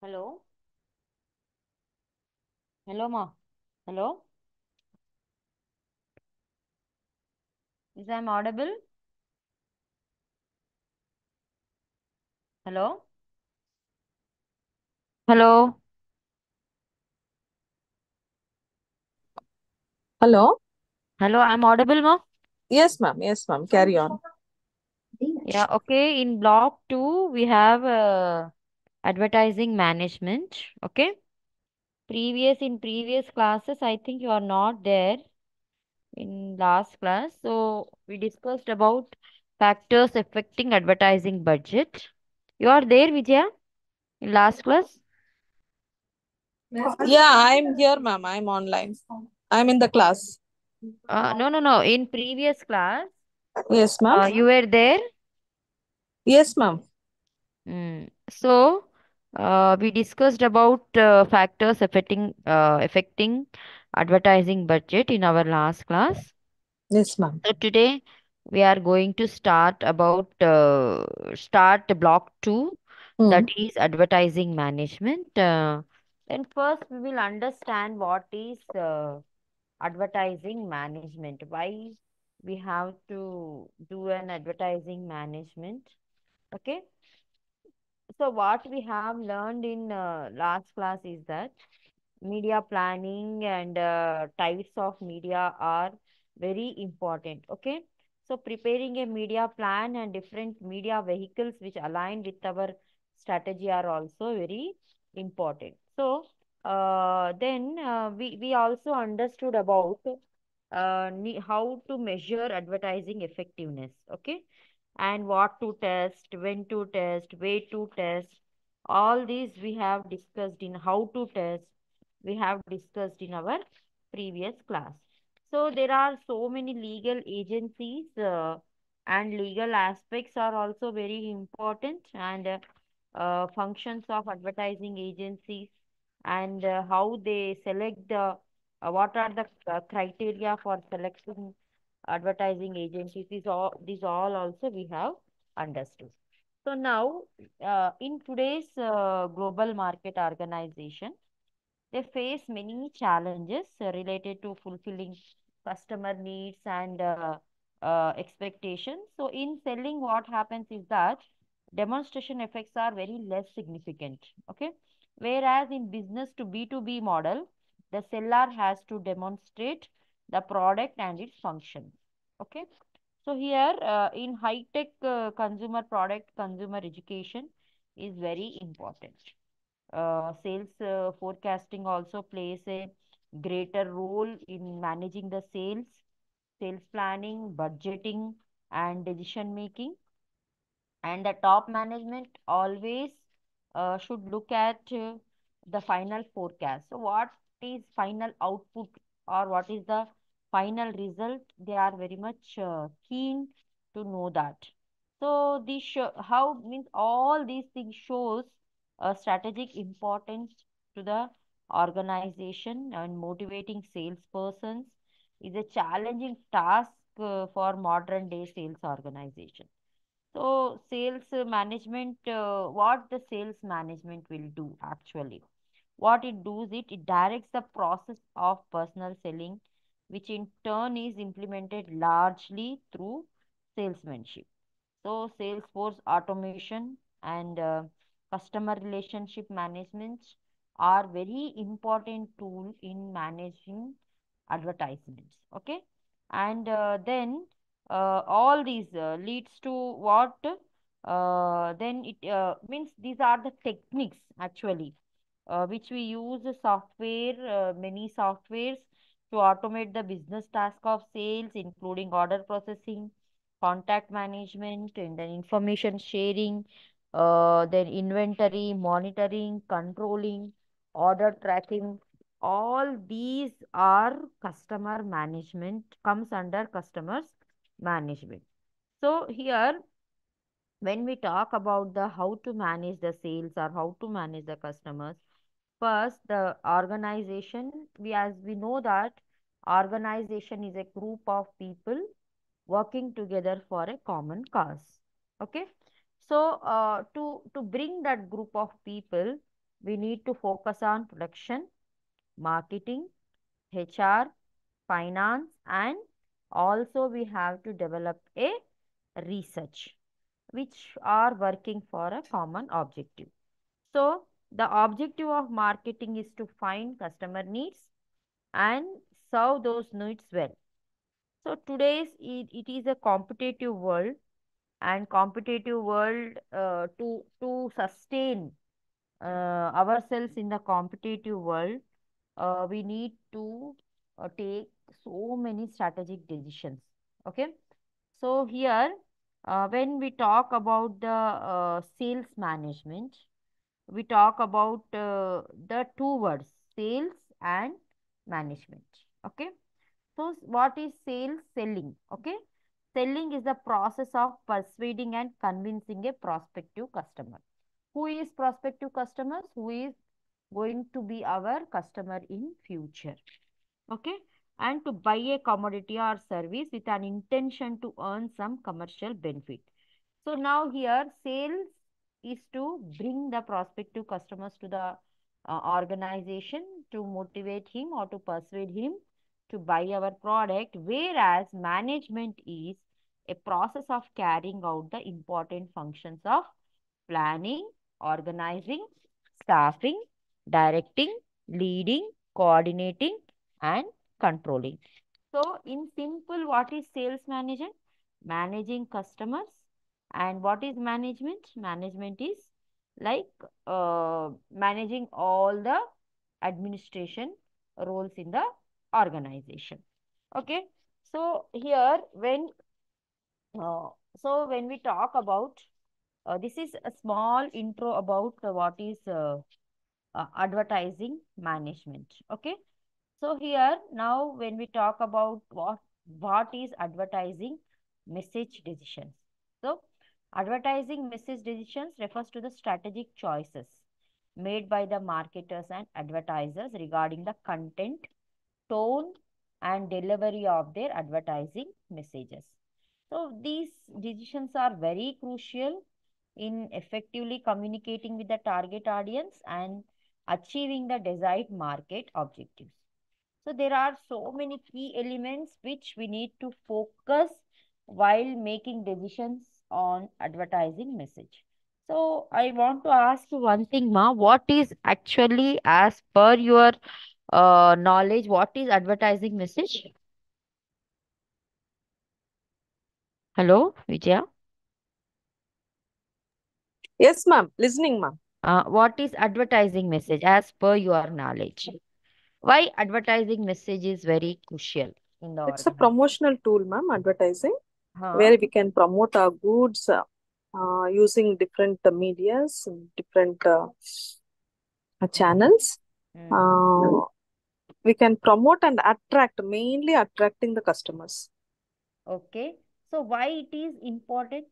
Hello? Hello, ma. Hello? Is I'm audible? Hello? Hello? Hello? Hello, I'm audible, ma? Yes, ma'am. Yes, ma'am. Carry on. Yeah, okay. In block two, we have advertising management. Okay. In previous classes, I think you are not there in last class. So we discussed about factors affecting advertising budget. You are there, Vijaya, in last class? Yeah, I'm here, ma'am. I'm online. I'm in the class. No, no, no. In previous class, Yes, ma'am. you were there. Yes, ma'am. So, we discussed about factors affecting advertising budget in our last class. Yes, ma'am. So today we are going to start block two, that Hmm. is advertising management. Then first we will understand what is advertising management. Why we have to do an advertising management. Okay. So what we have learned in last class is that media planning and types of media are very important. Okay. So preparing a media plan and different media vehicles which align with our strategy are also very important. So then we also understood about how to measure advertising effectiveness. Okay, and what to test, when to test, way to test. All these we have discussed in how to test, we have discussed in our previous class. So there are so many legal agencies and legal aspects are also very important, and functions of advertising agencies, and how they select the what are the criteria for selecting advertising agencies. These all also we have understood. So now, in today's global market organization, they face many challenges related to fulfilling customer needs and expectations. So in selling, what happens is that demonstration effects are very less significant. Okay, whereas in business to B2B model, the seller has to demonstrate the product and its functions. Okay, so here in high tech consumer product, consumer education is very important. Sales forecasting also plays a greater role in managing the sales planning, budgeting, and decision making. And the top management always should look at the final forecast. So what is final output, or what is the final result? They are very much keen to know that. So this how means all these things shows a strategic importance to the organization, and motivating salespersons is a challenging task for modern day sales organization. So, sales management, what the sales management will do actually? What it does, it directs the process of personal selling, which in turn is implemented largely through salesmanship. So, Salesforce automation and customer relationship management are very important tool in managing advertisements. Okay, and then all these leads to what? Then it means these are the techniques actually which we use many softwares to automate the business task of sales, including order processing, contact management, and then information sharing, then inventory, monitoring, controlling, order tracking. All these are customer management, comes under customers management. So here, when we talk about the how to manage the sales or how to manage the customers, first the organization, we as we know that organization is a group of people working together for a common cause. Okay, so to bring that group of people, we need to focus on production, marketing, HR, finance, and also we have to develop a research which are working for a common objective. So, the objective of marketing is to find customer needs and serve those needs well. So, it is a competitive world, and competitive world, to sustain ourselves in the competitive world, we need to take so many strategic decisions. Okay, so here, when we talk about the sales management, we talk about the two words, sales and management. Okay, so what is sales? Selling. Okay, selling is the process of persuading and convincing a prospective customer. Who is prospective customers? Who is going to be our customer in future? Okay, and to buy a commodity or service with an intention to earn some commercial benefit. So now here sales is to bring the prospective customers to the organization, to motivate him or to persuade him to buy our product, whereas management is a process of carrying out the important functions of planning, organizing, staffing, directing, leading, coordinating, and controlling. So, in simple, what is sales management? Managing customers. And what is management? Management is like managing all the administration roles in the organization. Okay. So, here, uh, when we talk about this is a small intro about what is advertising management. Okay, so here now when we talk about what is advertising message decisions. So advertising message decisions refers to the strategic choices made by the marketers and advertisers regarding the content, tone, and delivery of their advertising messages. So these decisions are very crucial in effectively communicating with the target audience and achieving the desired market objectives. So there are so many key elements which we need to focus while making decisions on advertising message. So I want to ask you one thing, Ma. What is actually, as per your knowledge, what is advertising message? Hello, Vijaya. Yes, ma'am. Listening, ma'am. What is advertising message as per your knowledge? Why advertising message is very crucial in the It's a organization? promotional tool, ma'am, advertising, Huh? where we can promote our goods using different medias, different Mm, channels. mm. Uh, we can promote and attract, mainly attracting the customers. Okay. So why it is important?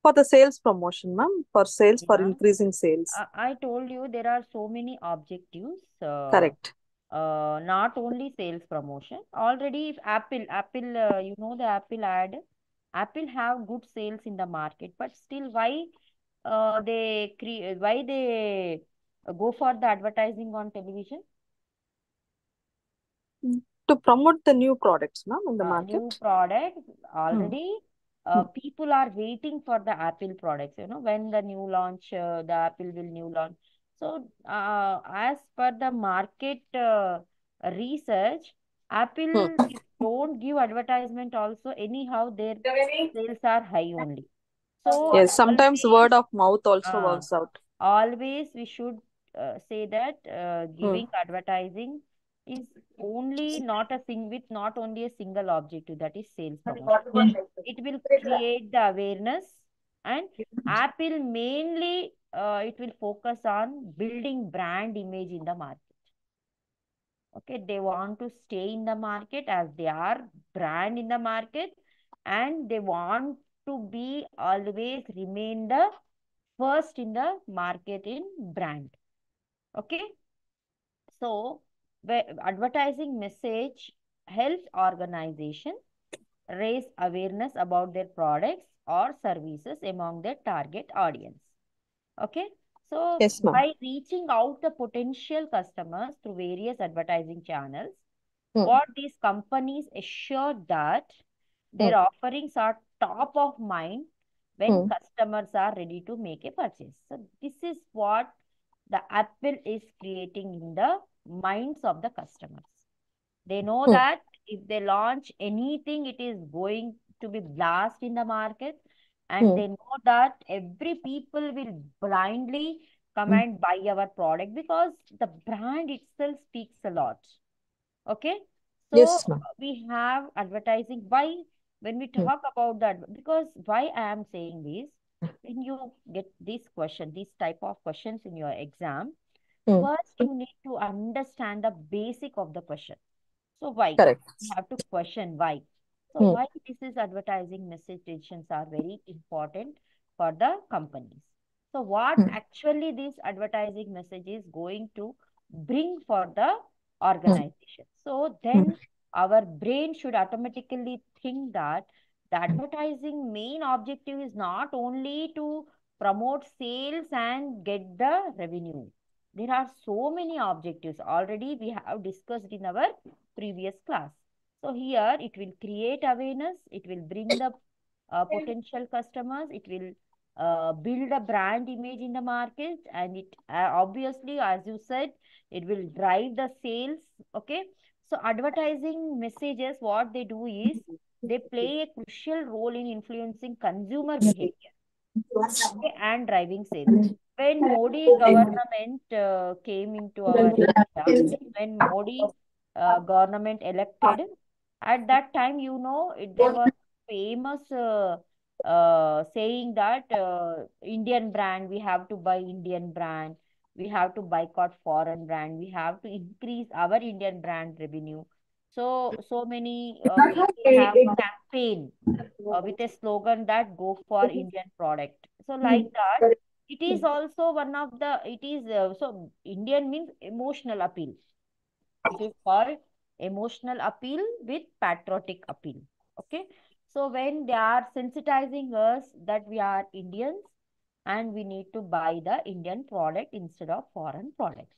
For the sales promotion, ma'am, for sales, for Yeah. increasing sales. I told you there are so many objectives. Correct. Not only sales promotion. Already, if Apple, the Apple ad, Apple have good sales in the market, but still, why they go for the advertising on television? To promote the new products, ma'am, in the New market. product Hmm. already. Hmm. People are waiting for the Apple products, when the new launch, the Apple will new launch. So as per the market research, Hmm. Apple, if don't give advertisement also, anyhow their sales are high only. So Yes, sometimes always word of mouth also uh, works out. always we should say that Hmm. giving advertising is only not a thing with not only a single objective, that is sales promotion. It will create the awareness, and Apple mainly it will focus on building brand image in the market. Okay, they want to stay in the market as they are brand in the market, and they want to be always remain the first in the market in brand. Okay, so advertising message helps organization raise awareness about their products or services among their target audience. Okay. So Yes, ma'am. by reaching out the potential customers through various advertising channels, Hmm. what these companies assure that Hmm. their offerings are top of mind when Hmm. customers are ready to make a purchase. So this is what the Apple is creating in the minds of the customers. They know Hmm. that if they launch anything, it is going to be blast in the market, and Hmm. they know that every people will blindly come Hmm. and buy our product because the brand itself speaks a lot. Okay. So Yes, ma'am. we have advertising. Why? When we Hmm. talk about that, because why I am saying this, when you get this question, these type of questions in your exam, Hmm. first you need to understand the basic of the question. So why? You Correct. have to question why. So Hmm. why this is advertising messages are very important for the companies. So what Hmm. actually this advertising message is going to bring for the Hmm. organization. So Hmm. then our brain should automatically think that the advertising main objective is not only to promote sales and get the revenue. There are so many objectives already we have discussed in our previous class. So here it will create awareness, it will bring the potential customers, it will build a brand image in the market, and it obviously, as you said, it will drive the sales. Okay. So advertising messages, what they do is they play a crucial role in influencing consumer behavior, okay, and driving sales. When Modi government came into our India, when Modi government elected, at that time, there was famous saying that Indian brand, we have to buy Indian brand, we have to boycott foreign brand, we have to increase our Indian brand revenue. So many people have campaign with a slogan that go for Indian product. So like that, it is also one of the, it is, so Indian means emotional appeal. It is called emotional appeal with patriotic appeal. Okay. So when they are sensitizing us that we are Indians and we need to buy the Indian product instead of foreign products.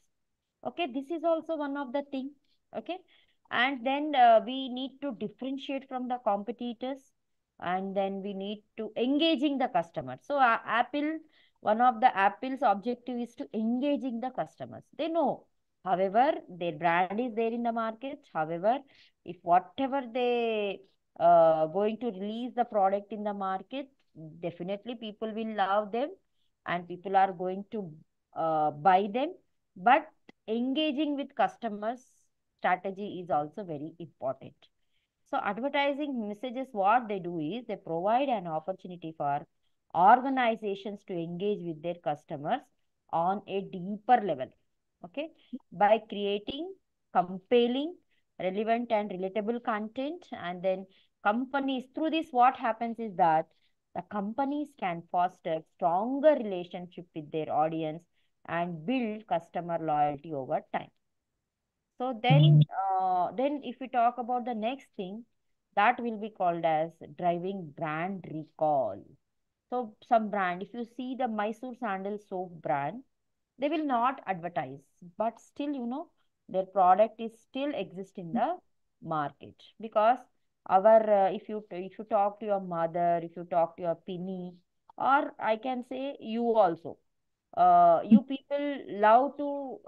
Okay. This is also one of the thing. Okay. And then we need to differentiate from the competitors, and then we need to engaging the customer. So Apple, one of the Apple's objective is to engaging the customers. They know, however, their brand is there in the market. However, if whatever they going to release the product in the market, definitely people will love them and people are going to buy them. But engaging with customers strategy is also very important. So advertising messages, what they do is they provide an opportunity for organizations to engage with their customers on a deeper level. Okay. By creating compelling, relevant and relatable content, and then companies, through this, what happens is that the companies can foster stronger relationship with their audience and build customer loyalty over time. So then if we talk about the next thing, that will be called as driving brand recall. So some brand, if you see the Mysore Sandal soap brand, they will not advertise, but still, their product is still exist in the market because if you talk to your mother, if you talk to your pinny, or I can say you also, you people love to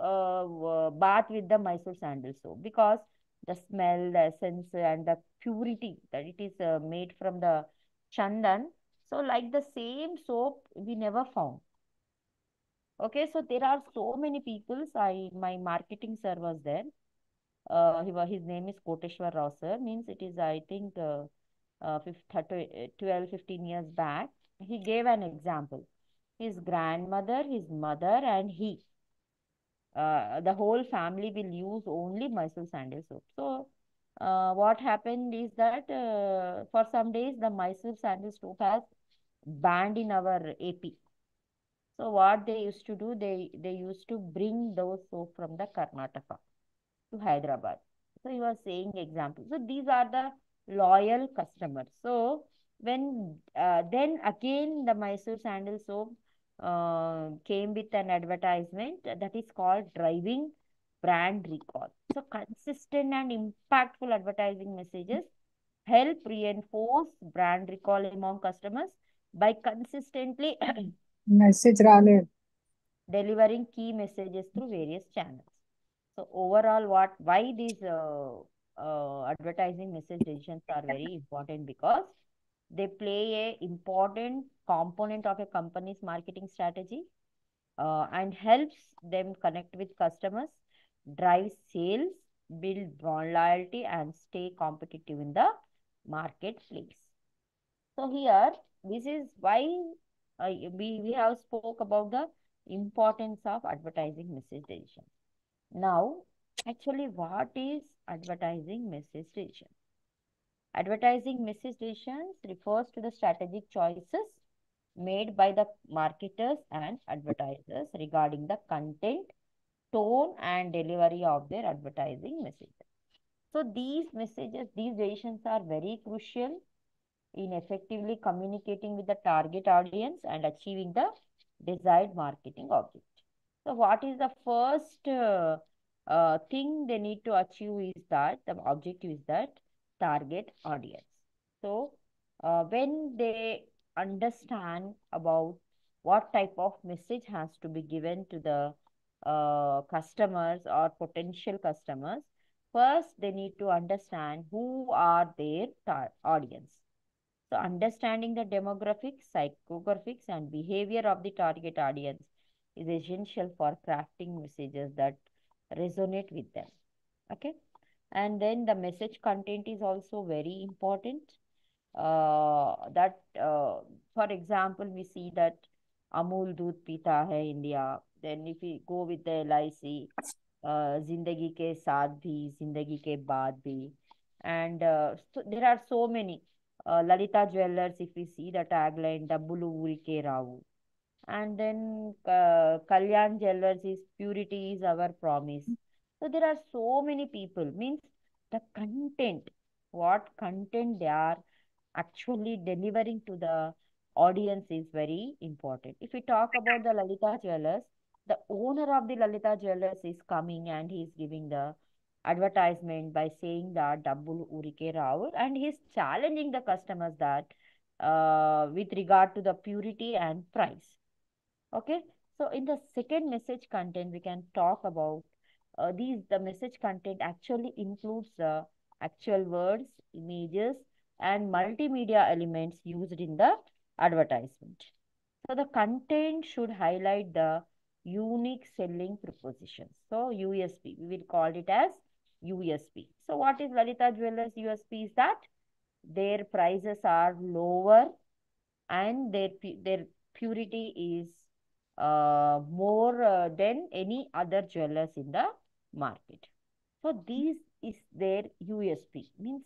bath with the Mysore sandal soap because the smell, the essence, and the purity that it is made from the chandan. So, like the same soap, we never found. Okay, so there are so many people. My marketing sir was there. His name is Koteshwar Rao sir. Means it is, I think, 12, 15 years back. He gave an example. His grandmother, his mother, and the whole family will use only Mysore sandal soap. So, what happened is that for some days the Mysore sandal soap has banned in our AP. So, what they used to do, they used to bring those soap from the Karnataka to Hyderabad. So, he was saying examples. So, these are the loyal customers. So, When then again the Mysore sandal soap came with an advertisement that is called driving brand recall. So consistent and impactful advertising messages help reinforce brand recall among customers by consistently message రాలేదు. delivering key messages through various channels. So overall, what why these advertising message decisions are very important, because they play a important component of a company's marketing strategy, and helps them connect with customers, drive sales, build brand loyalty, and stay competitive in the marketplace. So here, this is why we have spoke about the importance of advertising message decision. Now, actually, what is advertising message decision? Advertising message decisions refers to the strategic choices made by the marketers and advertisers regarding the content, tone, and delivery of their advertising messages. So these messages, these decisions are very crucial in effectively communicating with the target audience and achieving the desired marketing object. So, what is the first thing they need to achieve is that the objective is that target audience. So, when they understand about what type of message has to be given to the customers or potential customers, first they need to understand who are their audience. So, understanding the demographics, psychographics, and behavior of the target audience is essential for crafting messages that resonate with them. Okay. And then the message content is also very important. For example, we see that Amul Doodh Pita Hai India. Then, if we go with the LIC, Zindagi Ke Saath Bhi, Zindagi Ke Baad Bhi. And so there are so many. Lalita Jewelers, if we see the tagline, Dabbulu Urike Ravu. And then Kalyan Jewelers is purity is our promise. So there are so many people, means the content, what content they are actually delivering to the audience is very important. If we talk about the Lalita Jewelers, the owner of the Lalita Jewelers is coming and he is giving the advertisement by saying that double Urike Rao, and he is challenging the customers that with regard to the purity and price. Okay, so in the second message content, we can talk about the message content actually includes actual words, images, and multimedia elements used in the advertisement. So the content should highlight the unique selling propositions. So USP, we will call it as USP. So what is Lalita Jewelers USP is that their prices are lower and their purity is more than any other jewelers in the market. So this is their USP, means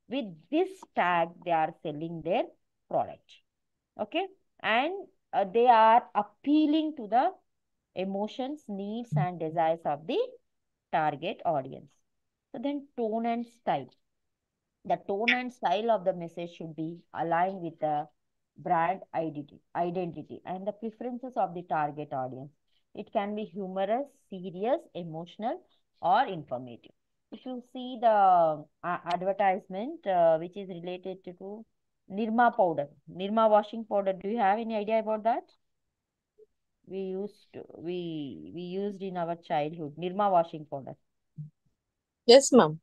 with this tag they are selling their product. Okay, and they are appealing to the emotions, needs, and desires of the target audience. So then tone and style, the tone and style of the message should be aligned with the brand identity and the preferences of the target audience. It can be humorous, serious, emotional, or informative. If you see the advertisement which is related to Nirma powder, Nirma washing powder, do you have any idea about that? We used in our childhood Nirma washing powder. Yes, ma'am.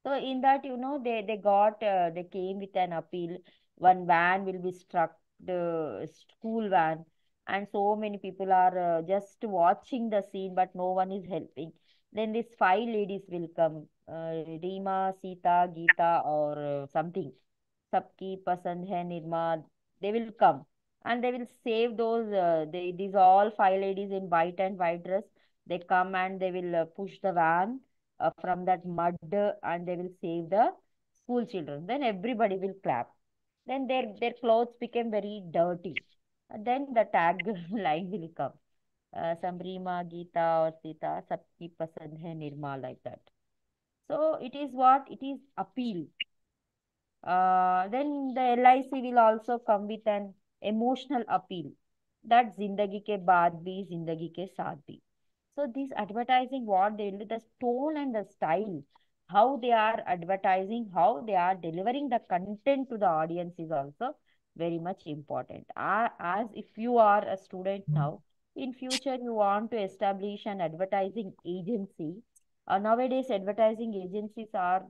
So in that, they came with an appeal. One van will be struck, the school van, and so many people are just watching the scene, but no one is helping. Then these five ladies will come, Reema, Sita, Geeta, or something. Sabki Pasand Hai Nirma. They will come and they will save those. These all five ladies in white and white dress. They come and they will push the van from that mud, and they will save the school children. Then everybody will clap. Then their clothes became very dirty. And then the tag line will come. Samrima, Geeta or Sita, Sabki Pasand Hai Nirma, like that. So it is what? It is appeal. Then the LIC will also come with an emotional appeal that Zindagi ke baad bhi, Zindagi ke saath bhi. So this advertising, what they do, the tone and the style, how they are advertising, how they are delivering the content to the audience is also very much important. As if you are a student now, in future you want to establish an advertising agency. Nowadays, advertising agencies are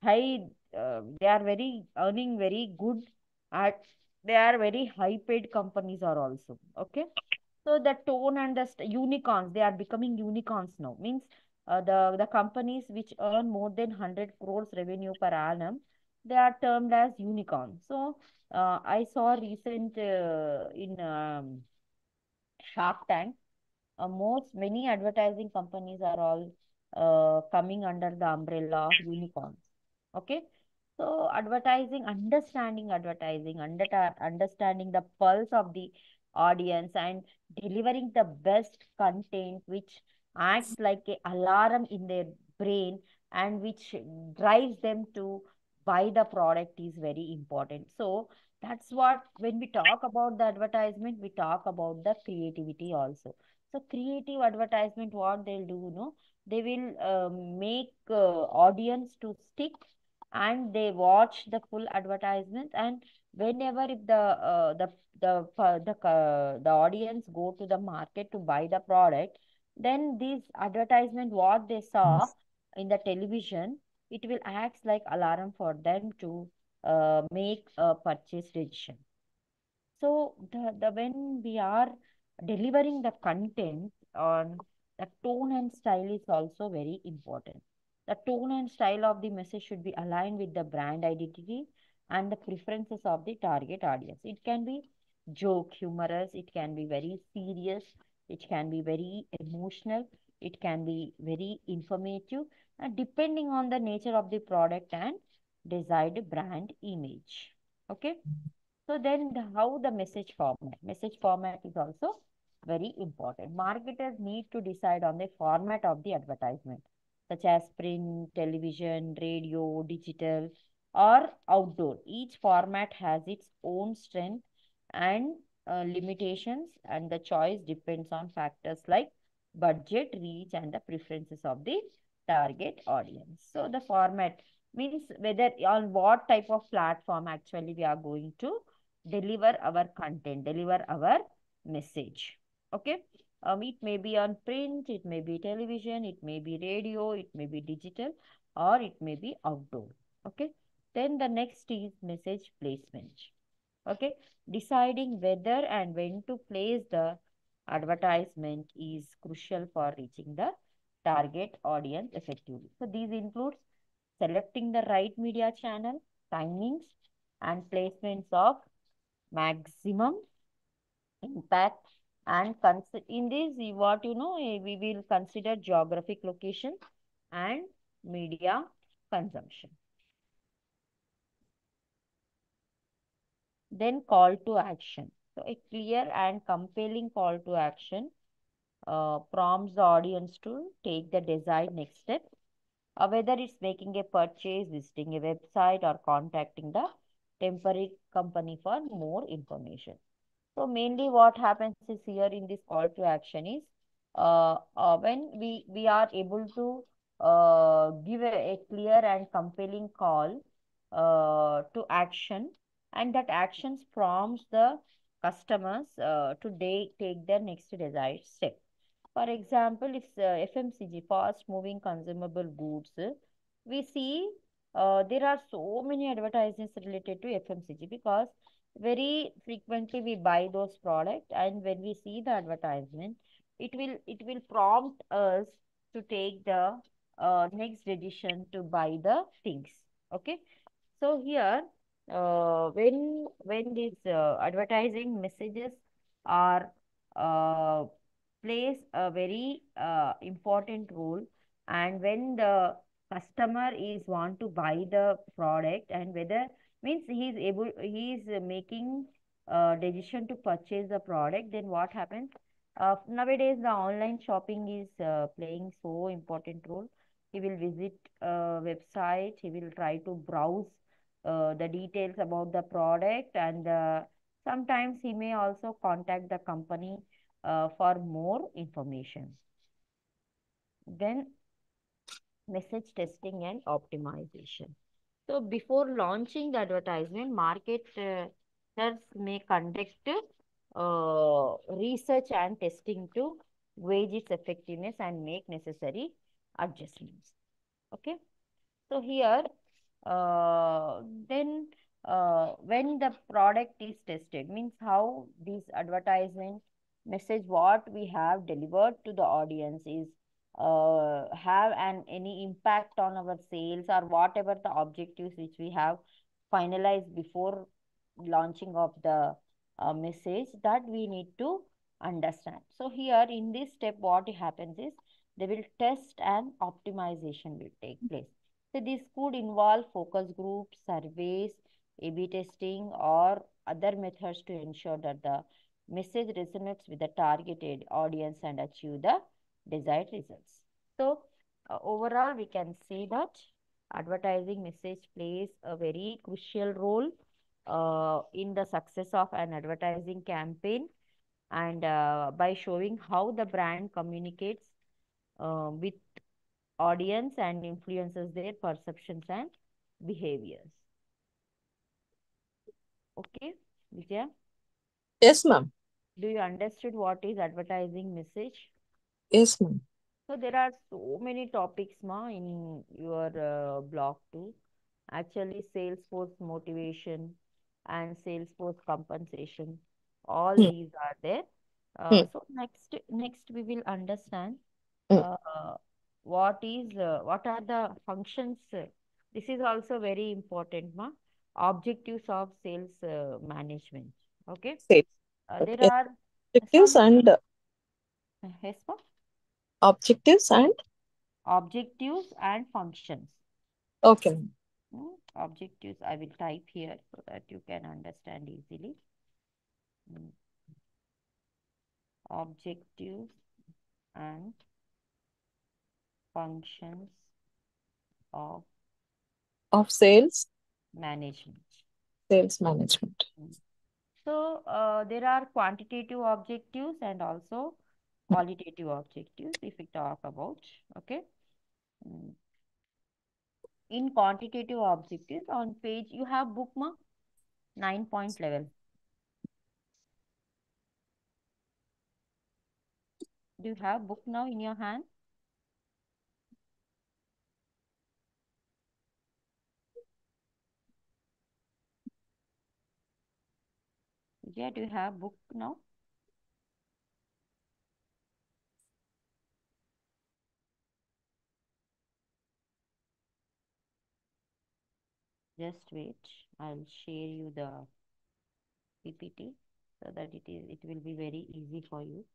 high. They are very earning very good at. They are very high paid companies are also okay. So the tone and the unicorns, they are becoming unicorns now. Means the companies which earn more than 100 crores revenue per annum, they are termed as unicorns. So I saw recent in Shark Tank, most many advertising companies are all coming under the umbrella of unicorns. Okay, so understanding the pulse of the audience and delivering the best content which acts like a alarm in their brain and which drives them to buy the product is very important. So that's what, when we talk about the advertisement, we talk about the creativity also. So creative advertisement, what they'll do, they will make audience to stick and they watch the full advertisement. And whenever if the audience go to the market to buy the product, then this advertisement what they saw in the television, it will act like alarm for them to make a purchase decision. So the when we are delivering the content on, the tone and style is also very important. The tone and style of the message should be aligned with the brand identity and the preferences of the target audience. It can be joke, humorous, it can be very serious, it can be very emotional, it can be very informative, and depending on the nature of the product and desired brand image. Okay. So then how the message format? Message format is also very important. Marketers need to decide on the format of the advertisement, such as print, television, radio, digital, or outdoor. Each format has its own strength and limitations, and the choice depends on factors like budget, reach, and the preferences of the target audience. So the format means whether on what type of platform actually we are going to deliver our content, deliver our message. Okay. It may be on print, it may be television, it may be radio, it may be digital, or it may be outdoor. Okay. Then the next is message placement. Okay. Deciding whether and when to place the advertisement is crucial for reaching the target audience effectively. So these includes selecting the right media channel, timings, and placements of maximum impact. And in this what we will consider geographic location and media consumption. Then call to action. So a clear and compelling call to action prompts the audience to take the desired next step, whether it's making a purchase, visiting a website, or contacting the temporary company for more information. So mainly what happens is here in this call to action is when we are able to give a clear and compelling call to action, and that actions prompts the customers to take their next desired step. For example, if FMCG, fast moving consumable goods, we see there are so many advertisements related to FMCG because very frequently we buy those products, and when we see the advertisement, it will prompt us to take the next decision to buy the things. Okay. So here when these advertising messages are uh, plays a very important role, and when the customer is want to buy the product, and whether means he is making decision to purchase the product, then what happens, nowadays the online shopping is playing so important role. He will visit a website, he will try to browse the details about the product, and sometimes he may also contact the company for more information. Then message testing and optimization. So before launching the advertisement, marketers may conduct research and testing to gauge its effectiveness and make necessary adjustments. Okay. So here, uh, then when the product is tested, means how this advertisement message what we have delivered to the audience is have an any impact on our sales or whatever the objectives which we have finalized before launching of the message, that we need to understand. So here in this step, what happens is they will test and optimization will take place. So this could involve focus groups, surveys, A/B testing, or other methods to ensure that the message resonates with the targeted audience and achieve the desired results. So overall, we can say that advertising message plays a very crucial role in the success of an advertising campaign, and by showing how the brand communicates with audience and influences their perceptions and behaviors. Okay, Vijaya, Yes, ma'am. do you understood what is advertising message? Yes, ma'am. So there are so many topics, ma, in your blog too. Actually, sales force motivation and sales force compensation, all Hmm. these are there. Hmm. So next we will understand Hmm. uh, what are the functions. This is also very important, ma. Objectives of sales management. Okay, Sales. there Okay. are Objectives some and yes, ma? objectives and Objectives and functions. okay, ma'am. Objectives, I will type here so that you can understand easily. Mm, Objectives and functions of Of sales, management. sales management. Mm. So, there are quantitative objectives and also qualitative objectives if we talk about. Okay. Mm. In quantitative objectives, on page, you have bookmark 9-point level. Do you have book now in your hand? Yeah, do you have book now? Just wait. I'll share you the PPT so that it will be very easy for you.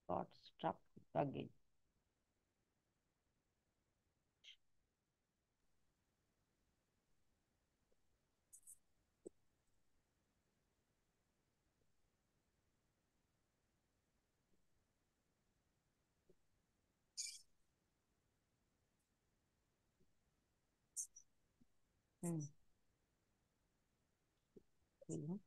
Got stuck again. Hmm. Mhm.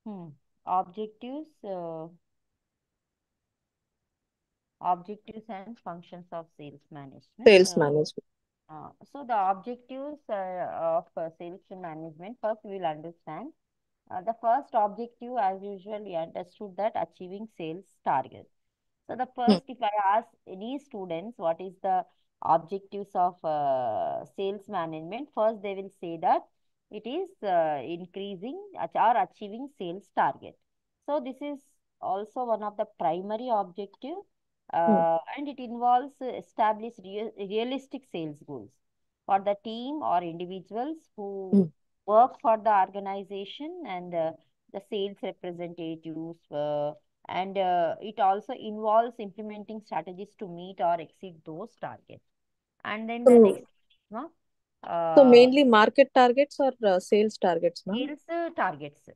Hmm. Objectives, objectives and functions of sales management. Sales management. So the objectives of sales management, first we will understand. The first objective, as usual, we understood that achieving sales target. So the Hmm. first, if I ask any students, what is the objectives of sales management, first they will say that it is increasing or achieving sales target. So this is also one of the primary objective, mm, and it involves establish realistic sales goals for the team or individuals who mm. work for the organization, and the sales representatives, and it also involves implementing strategies to meet or exceed those targets. And then the next So, one, so uh, mainly market targets or sales targets, ma'am? sales targets.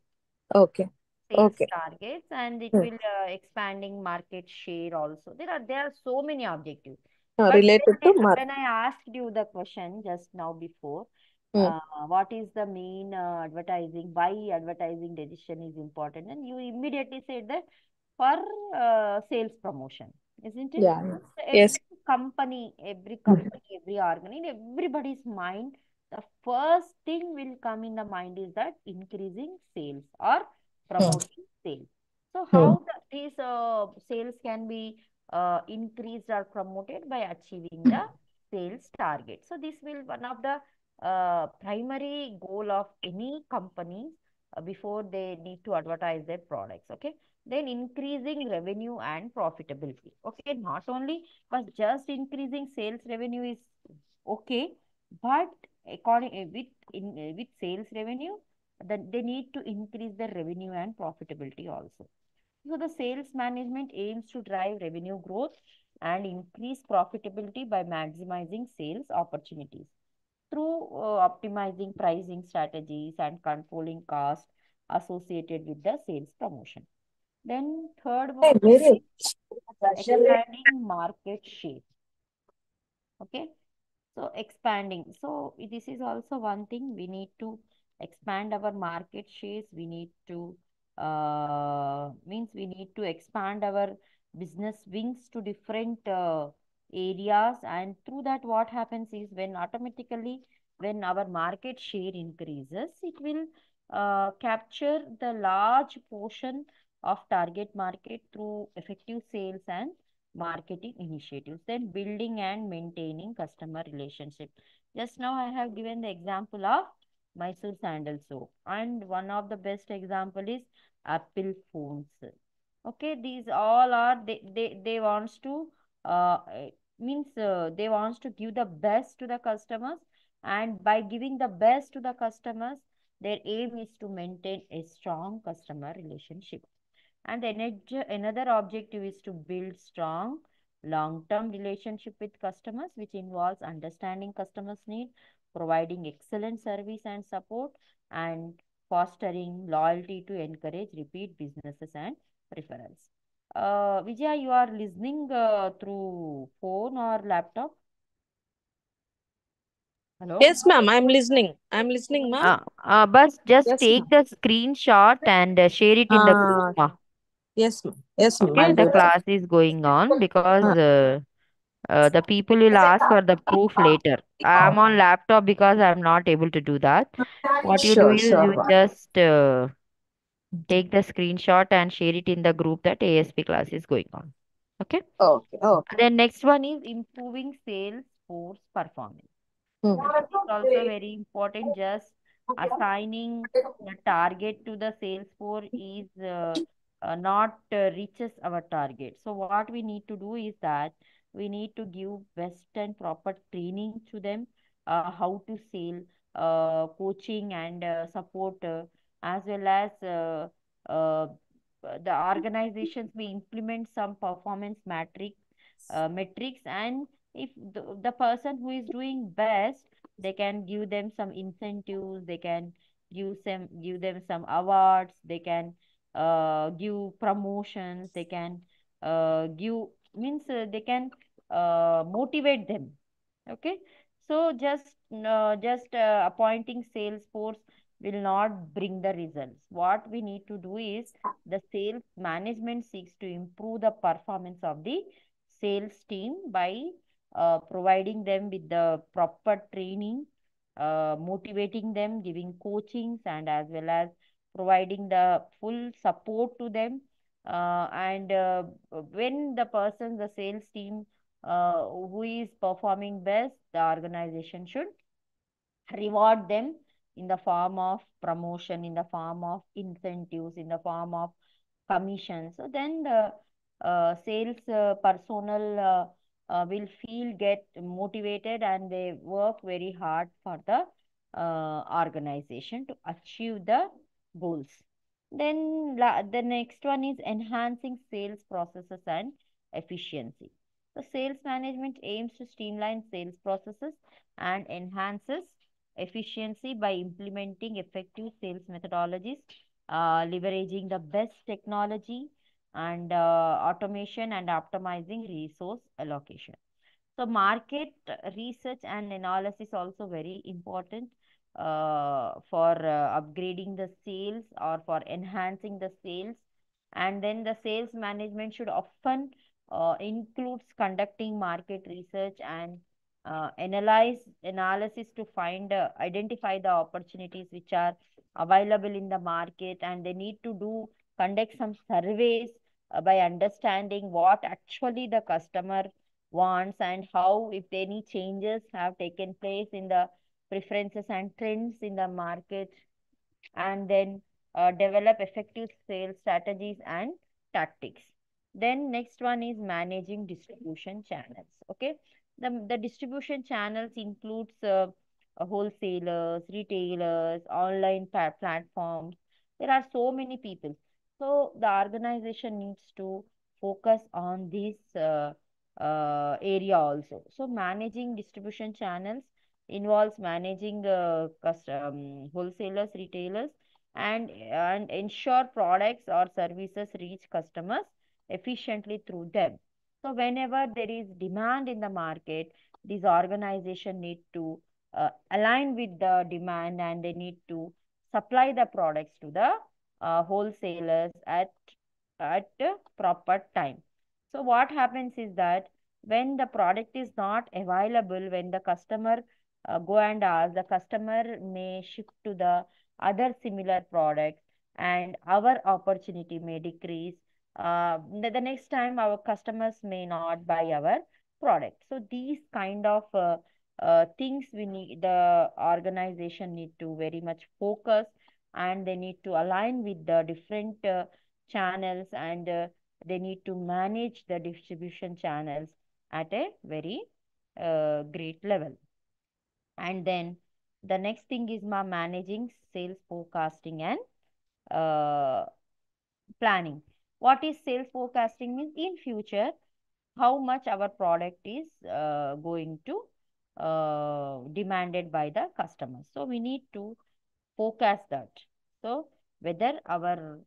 Okay. Sales Okay. targets, and it Hmm. will expanding market share also. There are so many objectives. But Related to when I asked you the question just now before, hmm. what is the main advertising, why advertising decision is important, and you immediately said that for sales promotion, isn't it? Yeah, yeah. So Yes. every Hmm. company, every organ, in everybody's mind, the first thing will come in the mind is that increasing sales or Hmm. promoting sales. So Hmm. how these sales can be increased or promoted by achieving the sales target. So this will one of the primary goal of any company before they need to advertise their products. Okay, then increasing revenue and profitability. Okay, not only but just increasing sales revenue is okay, but with sales revenue, then they need to increase their revenue and profitability also. So the sales management aims to drive revenue growth and increase profitability by maximizing sales opportunities through optimizing pricing strategies and controlling costs associated with the sales promotion. Then third Hey, one Mary. is expanding market share. Okay. So expanding. So this is also one thing we need to expand our market shares. We need to means we need to expand our business wings to different areas, and through that what happens is when automatically when our market share increases, it will capture the large portion of target market through effective sales and marketing initiatives. Then building and maintaining customer relationship. Just now I have given the example of Mysore sandal soap, and one of the best example is Apple phones. Okay, these all are they wants to means they wants to give the best to the customers, and by giving the best to the customers, their aim is to maintain a strong customer relationship. And another objective is to build strong long-term relationship with customers, which involves understanding customers' need, providing excellent service and support, and fostering loyalty to encourage repeat businesses and referrals. Vijaya, you are listening through phone or laptop? Hello? Yes, ma'am. I'm listening, ma'am. But just Yes, take ma'am. the screenshot and share it in the group. Yes, ma'am. Yes, ma'am. Okay, I'll the do that. class is going on because Ah. the people will ask for the proof later. I'm on laptop because I'm not able to do that. What you do Sure, is sure, you ma'am. just take the screenshot and share it in the group that ASP class is going on. Okay. Okay, okay. And then next one is improving sales force performance. Hmm. So this is also very important. Just assigning the target to the sales force is not reaches our target. So what we need to do is that we need to give best and proper training to them, how to sell, coaching and support, as well as uh, the organizations may implement some performance metrics, and if the person who is doing best, they can give them some incentives, they can give them some awards, they can give promotions, they can give means they can motivate them. Okay, so just appointing sales force will not bring the results. What we need to do is the sales management seeks to improve the performance of the sales team by providing them with the proper training, motivating them, giving coachings, and as well as providing the full support to them. And when the sales team who is performing best, the organization should reward them in the form of promotion, in the form of incentives, in the form of commission. So then the sales personnel will feel get motivated and they work very hard for the organization to achieve the goals. Then the next one is enhancing sales processes and efficiency. So sales management aims to streamline sales processes and enhances efficiency by implementing effective sales methodologies, leveraging the best technology and automation and optimizing resource allocation. So market research and analysis also very important for upgrading the sales or for enhancing the sales. And then the sales management should often includes conducting market research and analysis to find identify the opportunities which are available in the market, and they need to do conduct some surveys by understanding what actually the customer wants and how, if any changes have taken place in the preferences and trends in the market, and then develop effective sales strategies and tactics. Then next one is managing distribution channels. Okay, the distribution channels includes wholesalers, retailers, online platforms. There are so many people, so the organization needs to focus on this area also. So managing distribution channels involves managing wholesalers, retailers, and ensure products or services reach customers efficiently through them. So whenever there is demand in the market, these organization need to align with the demand, and they need to supply the products to the wholesalers at a proper time. So what happens is that when the product is not available, when the customer go and ask, the customer may shift to the other similar products, and our opportunity may decrease. The next time our customers may not buy our product. So these kind of things we need, the organization need to very much focus, and they need to align with the different channels, and they need to manage the distribution channels at a very great level. And then the next thing is managing sales forecasting and uh, planning. What is sales forecasting means? In future, how much our product is going to demanded by the customers. So we need to forecast that. So whether our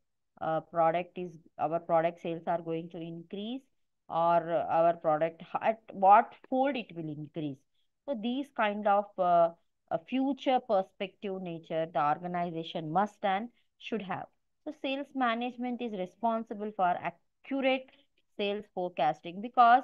product sales are going to increase, or our product at what fold it will increase. So these kind of a future perspective nature the organization must and should have. So sales management is responsible for accurate sales forecasting, because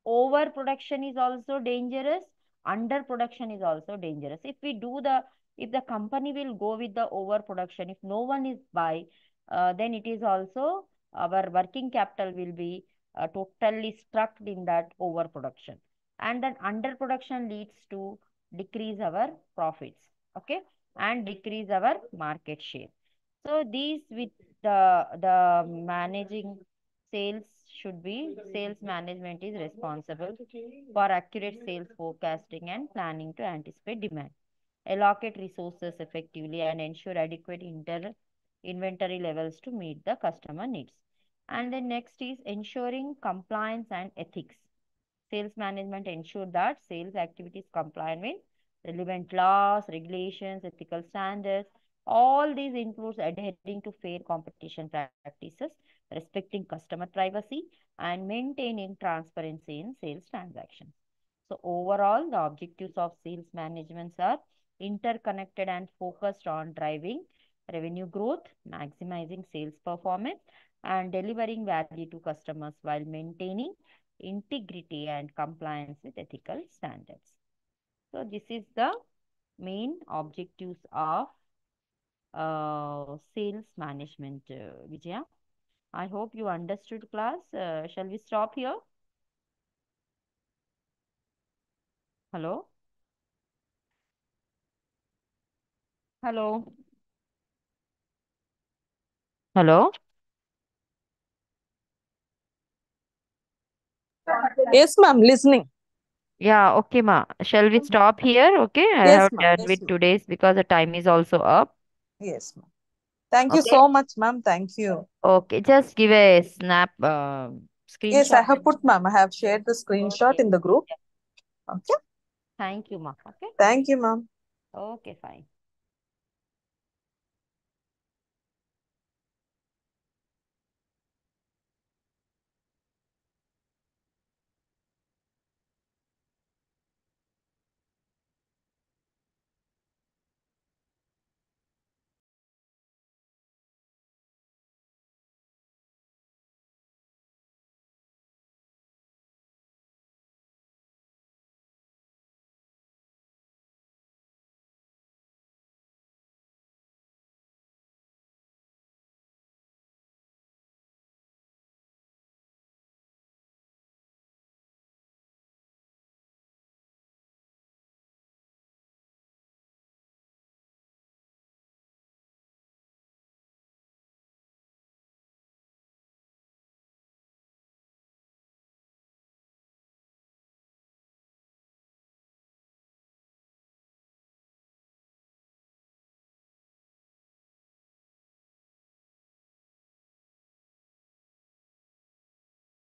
overproduction is also dangerous, underproduction is also dangerous. If the company will go with the overproduction, if no one is buy, then it is also our working capital will be totally stuck in that overproduction, and then underproduction leads to decrease our profits, okay, and decrease our market share. So these with the managing sales should be sales management is responsible for accurate sales forecasting and planning to anticipate demand, allocate resources effectively, and ensure adequate inventory levels to meet the customer needs. And then next is ensuring compliance and ethics. Sales management ensure that sales activities comply with relevant laws, regulations, ethical standards. All these includes adhering to fair competition practices, respecting customer privacy, and maintaining transparency in sales transactions. So overall, the objectives of sales management are interconnected and focused on driving revenue growth, maximizing sales performance, and delivering value to customers while maintaining integrity and compliance with ethical standards. So this is the main objectives of sales management, Vijaya. I hope you understood class. Shall we stop here? Hello? Hello? Hello? Yes, ma'am, listening. Yeah, okay, ma. Shall we stop here? Okay, I Yes, have ma'am. done Yes, with ma'am. today's because the time is also up. Yes, ma'am. Thank you Okay. so much, ma'am. Thank you. Okay, just give a snap Yes, screenshot. I have put, ma'am. I have shared the screenshot Okay. in the group. Yeah. Okay. Thank you, ma. Okay. Thank you, ma'am. Okay, fine.